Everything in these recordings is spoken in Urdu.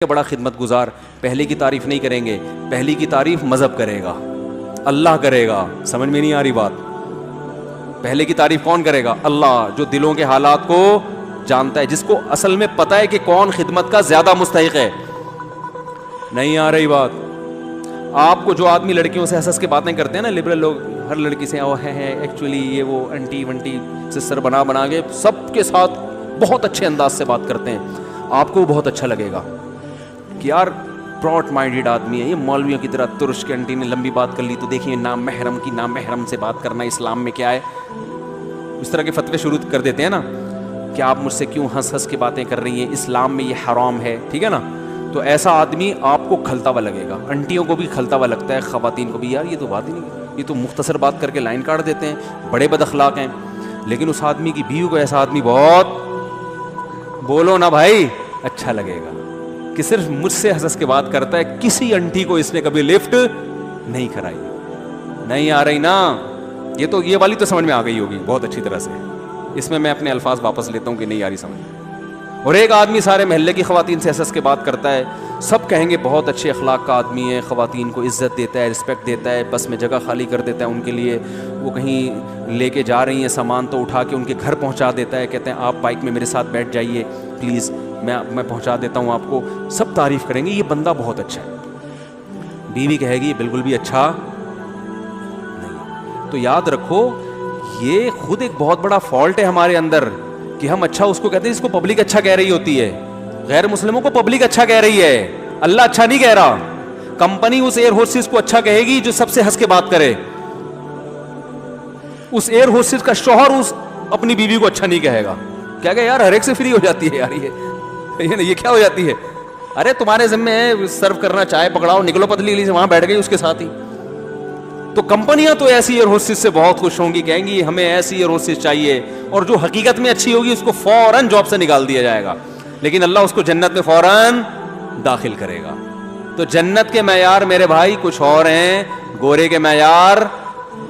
بڑا خدمت گزار. پہلے کی تعریف نہیں کریں گے, پہلی کی تعریف مذہب کرے گا, اللہ کرے گا. سمجھ میں نہیں آ رہی بات؟ پہلے کی تعریف کون کرے گا؟ اللہ, جو دلوں کے حالات کو جانتا ہے, جس کو اصل میں پتا ہے کہ کون خدمت کا زیادہ مستحق ہے. نہیں آ رہی بات؟ آپ کو جو آدمی لڑکیوں سے ہنس کے باتیں کرتے ہیں نا, لبرل لوگ, ہر لڑکی سے وہ ہے ایکچولی یہ وہ انٹی ونٹی سسٹر بنا کے سب کے ساتھ بہت اچھے انداز سے بات کرتے ہیں, آپ کو بہت اچھا لگے گا کہ یار براڈ مائنڈیڈ آدمی ہے یہ, مولویوں کی طرح ترش کے انٹی نے لمبی بات کر لی تو دیکھیے نام محرم کی, نام محرم سے بات کرنا اسلام میں کیا ہے. اس طرح کے فتوے شروع کر دیتے ہیں نا کہ آپ مجھ سے کیوں ہنس کے باتیں کر رہی ہیں, اسلام میں یہ حرام ہے, ٹھیک ہے نا. تو ایسا آدمی آپ کو کھلتا ہوا لگے گا, انٹیوں کو بھی کھلتا ہوا لگتا ہے, خواتین کو بھی, یار یہ تو بات ہی نہیں, یہ تو مختصر بات کر کے لائن کاٹ دیتے ہیں, بڑے بد اخلاق ہیں. لیکن اس آدمی کی بیوی کو ایسا آدمی بہت, بولو نا بھائی, اچھا لگے گا کہ صرف مجھ سے ہنس کے بات کرتا ہے, کسی انٹی کو اس نے کبھی لفٹ نہیں کرائی. نہیں آ رہی نا یہ والی تو سمجھ میں آ گئی ہوگی بہت اچھی طرح سے. اس میں اپنے الفاظ واپس لیتا ہوں کہ نہیں آ رہی سمجھ. اور ایک آدمی سارے محلے کی خواتین سے ہنس کے بات کرتا ہے, سب کہیں گے بہت اچھے اخلاق کا آدمی ہے, خواتین کو عزت دیتا ہے, رسپیکٹ دیتا ہے, بس میں جگہ خالی کر دیتا ہے ان کے لیے, وہ کہیں لے کے جا رہی ہیں سامان تو اٹھا کے ان کے گھر پہنچا دیتا ہے, کہتے ہیں آپ بائک میں میرے ساتھ بیٹھ جائیے پلیز, میں پہنچا دیتا ہوں آپ کو. سب تعریف کریں گے یہ بندہ بہت اچھا ہے. بیوی کہے گی بالکل بھی اچھا نہیں. تو یاد رکھو یہ خود ایک بہت بڑا فالٹ ہے ہمارے اندر کہ ہم اچھا اس کو کہتے ہیں, اس کو پبلک اچھا کہہ رہی ہوتی ہے. غیر مسلموں کو پبلک اچھا کہہ رہی ہے, اللہ اچھا نہیں کہہ رہا. کمپنی اس ایئر ہوسٹس کو اچھا کہے گی جو سب سے ہنس کے بات کرے. اس ایئر ہوسٹس کا شوہر اس اپنی بیوی کو اچھا نہیں کہے گا, کیا کہ یار ہر ایک سے فری ہو جاتی ہے یار, یہ کیا ہو جاتی ہے, ارے تمہارے ذمہ ہے سرو کرنا, چائے پکڑاؤ, نکلو پتلی گلی سے وہاں بیٹھ گئی اس کے ساتھ ہی. تو کمپنیاں تو ایسی ایئر ہوسٹس سے بہت خوش ہوں گی, کہیں گی ہمیں ایسی ایئر ہوسٹس چاہیے, اور جو حقیقت میں اچھی ہوگی اس کو فوراً جاب سے نکال دیا جائے گا, لیکن اللہ اس کو جنت میں فوراً داخل کرے گا. تو جنت کے معیار میرے بھائی کچھ اور ہیں, گورے کے معیار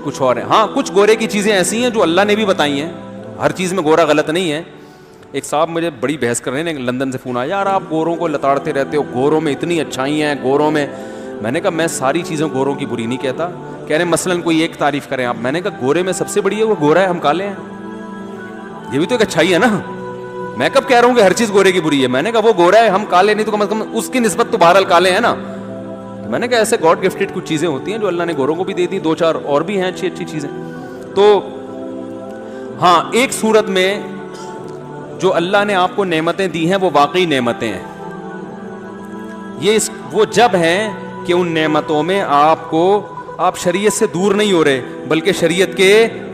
کچھ اور ہیں. ہاں کچھ گورے کی چیزیں ایسی ہیں جو اللہ نے بھی بتائی ہیں, ہر چیز میں گورا غلط نہیں ہے. ایک صاحب مجھے بڑی بحث کر رہے ہیں, لندن سے فون آیا, یار آپ گوروں کو لتاڑتے رہتے ہو, گوروں میں اتنی اچھائی ہیں گوروں میں. میں نے کہا میں ساری چیزیں گوروں کی بری نہیں کہتا. کہہ رہے مثلاً کوئی ایک تعریف کریں آپ. میں نے کہا گورے میں سب سے بڑی ہے وہ گورا ہے, ہم کالے ہیں, یہ بھی تو ایک اچھائی ہے نا. میں کب کہہ رہا ہوں کہ ہر چیز گورے کی بری ہے, میں نے کہا وہ گورا ہے ہم کالے نہیں, تو کم از کم اس کی نسبت تو بہرحال کالے ہیں نا. میں نے کہا ایسے گاڈ گفٹڈ کچھ چیزیں ہوتی ہیں جو اللہ نے گوروں کو بھی دے دی, 2-4 اور بھی ہیں اچھی چیزیں. تو ہاں ایک صورت میں جو اللہ نے آپ کو نعمتیں دی ہیں وہ واقعی نعمتیں ہیں. یہ وہ جب ہیں کہ ان نعمتوں میں آپ شریعت سے دور نہیں ہو رہے بلکہ شریعت کے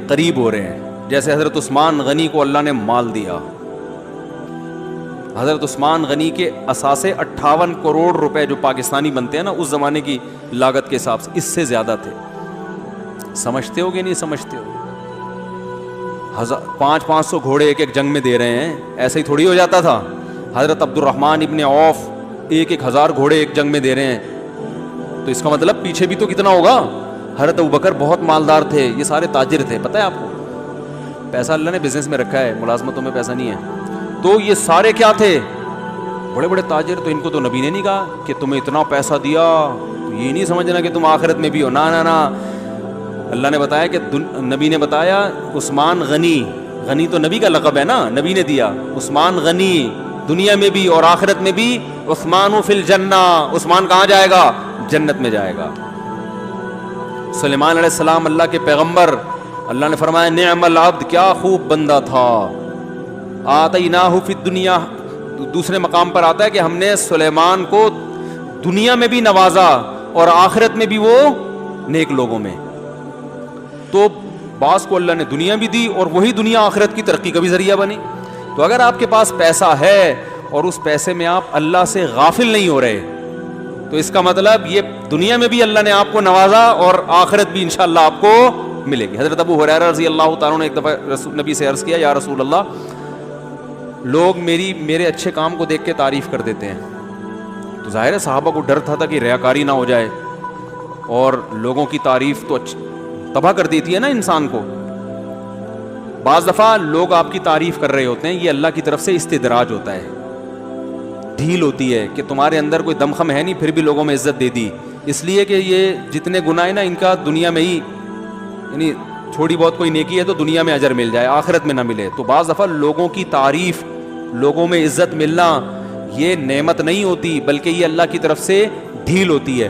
قریب ہو رہے ہیں. جیسے حضرت عثمان غنی کو اللہ نے مال دیا. حضرت عثمان غنی کے اثاثے 58 کروڑ روپے جو پاکستانی بنتے ہیں نا اس زمانے کی لاگت کے حساب سے, اس سے زیادہ تھے. سمجھتے ہو کہ نہیں سمجھتے ہو؟ 500 گھوڑے ایک جنگ میں دے رہے ہیں, ایسے ہی تھوڑی ہو جاتا تھا. حضرت عبد الرحمن ابن عوف 1000 گھوڑے ایک جنگ میں دے رہے ہیں, تو اس کا مطلب پیچھے بھی تو کتنا ہوگا. حضرت ابوبکر بہت مالدار تھے, یہ سارے تاجر تھے, پتہ ہے آپ کو, پیسہ اللہ نے بزنس میں رکھا ہے, ملازمتوں میں پیسہ نہیں ہے. تو یہ سارے کیا تھے, بڑے بڑے تاجر. تو ان کو تو نبی نے نہیں کہا کہ تمہیں اتنا پیسہ دیا تو یہ نہیں سمجھنا کہ تم آخرت میں بھی ہو, نا. اللہ نے بتایا کہ نبی نے بتایا عثمان غنی تو نبی کا لقب ہے نا, نبی نے دیا. عثمان غنی دنیا میں بھی اور آخرت میں بھی. عثمان فی الجنہ, عثمان کہاں جائے گا, جنت میں جائے گا. سلیمان علیہ السلام اللہ کے پیغمبر, اللہ نے فرمایا نعم العبد, کیا خوب بندہ تھا. آتیناہ فی الدنیا, دوسرے مقام پر آتا ہے کہ ہم نے سلیمان کو دنیا میں بھی نوازا اور آخرت میں بھی وہ نیک لوگوں میں. تو بعض کو اللہ نے دنیا بھی دی اور وہی دنیا آخرت کی ترقی کا بھی ذریعہ بنی. تو اگر آپ کے پاس پیسہ ہے اور اس پیسے میں آپ اللہ سے غافل نہیں ہو رہے تو اس کا مطلب یہ دنیا میں بھی اللہ نے آپ کو نوازا اور آخرت بھی انشاءاللہ آپ کو ملے گی. حضرت ابو ہریرہ رضی اللہ تعالیٰ نے ایک دفعہ نبی سے عرض کیا, یا رسول اللہ لوگ میرے اچھے کام کو دیکھ کے تعریف کر دیتے ہیں. تو ظاہر ہے صحابہ کو ڈر تھا کہ ریاکاری نہ ہو جائے, اور لوگوں کی تعریف تو تباہ کر دیتی ہے نا انسان کو. بعض دفعہ لوگ آپ کی تعریف کر رہے ہوتے ہیں, یہ اللہ کی طرف سے استدراج ہوتا ہے. ڈھیل ہوتی ہے کہ تمہارے اندر کوئی دمخم ہے نہیں پھر بھی لوگوں میں عزت دے دی، اس لیے کہ یہ جتنے گناہ ہیں نا ان کا دنیا میں ہی، یعنی تھوڑی بہت کوئی نیکی ہے تو دنیا میں اجر مل جائے آخرت میں نہ ملے. تو بعض دفعہ لوگوں کی تعریف، لوگوں میں عزت ملنا یہ نعمت نہیں ہوتی بلکہ یہ اللہ کی طرف سے ڈھیل ہوتی ہے.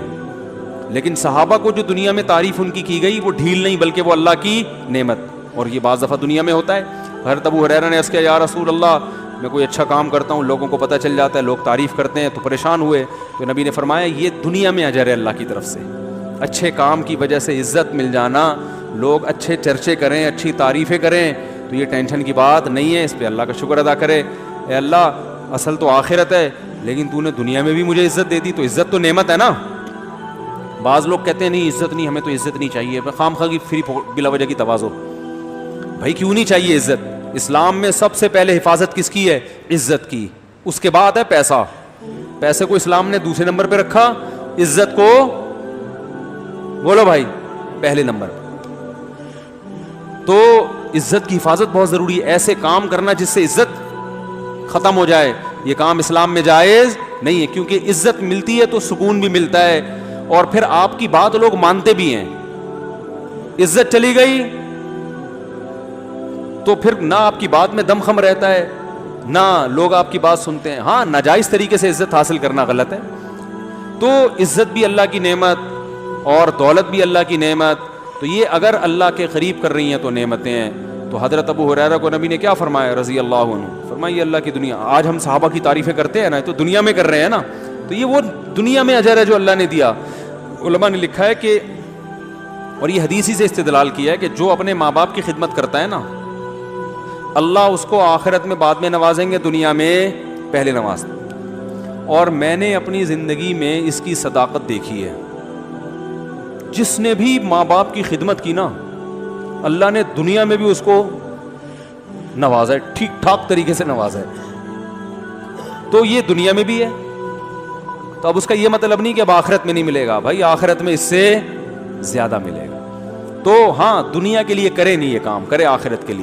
لیکن صحابہ کو جو دنیا میں تعریف ان کی گئی وہ ڈھیل نہیں بلکہ وہ اللہ کی نعمت. اور یہ بعض دفعہ دنیا میں ہوتا ہے. حضرت ابو ہریرہ نے عرض کیا یا رسول اللہ میں کوئی اچھا کام کرتا ہوں لوگوں کو پتہ چل جاتا ہے، لوگ تعریف کرتے ہیں تو پریشان ہوئے. تو نبی نے فرمایا یہ دنیا میں اجر ہے اللہ کی طرف سے. اچھے کام کی وجہ سے عزت مل جانا، لوگ اچھے چرچے کریں، اچھی تعریفیں کریں تو یہ ٹینشن کی بات نہیں ہے، اس پہ اللہ کا شکر ادا کرے. اے اللہ اصل تو آخرت ہے لیکن تو نے دنیا میں بھی مجھے عزت دے دی، تو عزت تو نعمت ہے نا. بعض لوگ کہتے ہیں نہیں عزت نہیں، ہمیں تو عزت نہیں چاہیے، خام خواہ کی فری بلا وجہ کی تواضع. بھائی کیوں نہیں چاہیے عزت؟ اسلام میں سب سے پہلے حفاظت کس کی ہے؟ عزت کی. اس کے بعد ہے پیسہ. پیسے کو اسلام نے دوسرے نمبر پہ رکھا، عزت کو بولو بھائی پہلے نمبر. تو عزت کی حفاظت بہت ضروری ہے. ایسے کام کرنا جس سے عزت ختم ہو جائے یہ کام اسلام میں جائز نہیں ہے، کیونکہ عزت ملتی ہے تو سکون بھی ملتا ہے اور پھر آپ کی بات لوگ مانتے بھی ہیں. عزت چلی گئی تو پھر نہ آپ کی بات میں دم خم رہتا ہے نہ لوگ آپ کی بات سنتے ہیں. ہاں ناجائز طریقے سے عزت حاصل کرنا غلط ہے. تو عزت بھی اللہ کی نعمت اور دولت بھی اللہ کی نعمت. تو یہ اگر اللہ کے قریب کر رہی ہیں تو نعمتیں ہیں. تو حضرت ابو ہریرہ کو نبی نے کیا فرمایا رضی اللہ عنہ؟ فرمایا یہ اللہ کی دنیا. آج ہم صحابہ کی تعریفیں کرتے ہیں نا تو دنیا میں کر رہے ہیں نا، تو یہ وہ دنیا میں اجر ہے جو اللہ نے دیا. علماء نے لکھا ہے کہ، اور یہ حدیثی سے استدلال کیا ہے کہ جو اپنے ماں باپ کی خدمت کرتا ہے نا اللہ اس کو آخرت میں بعد میں نوازیں گے، دنیا میں پہلے نوازتے. اور میں نے اپنی زندگی میں اس کی صداقت دیکھی ہے. جس نے بھی ماں باپ کی خدمت کی نا اللہ نے دنیا میں بھی اس کو نوازا ہے، ٹھیک ٹھاک طریقے سے نوازا ہے. تو یہ دنیا میں بھی ہے. تو اب اس کا یہ مطلب نہیں کہ اب آخرت میں نہیں ملے گا. بھائی آخرت میں اس سے زیادہ ملے گا. تو ہاں دنیا کے لیے کرے نہیں یہ کام، کرے آخرت کے لیے.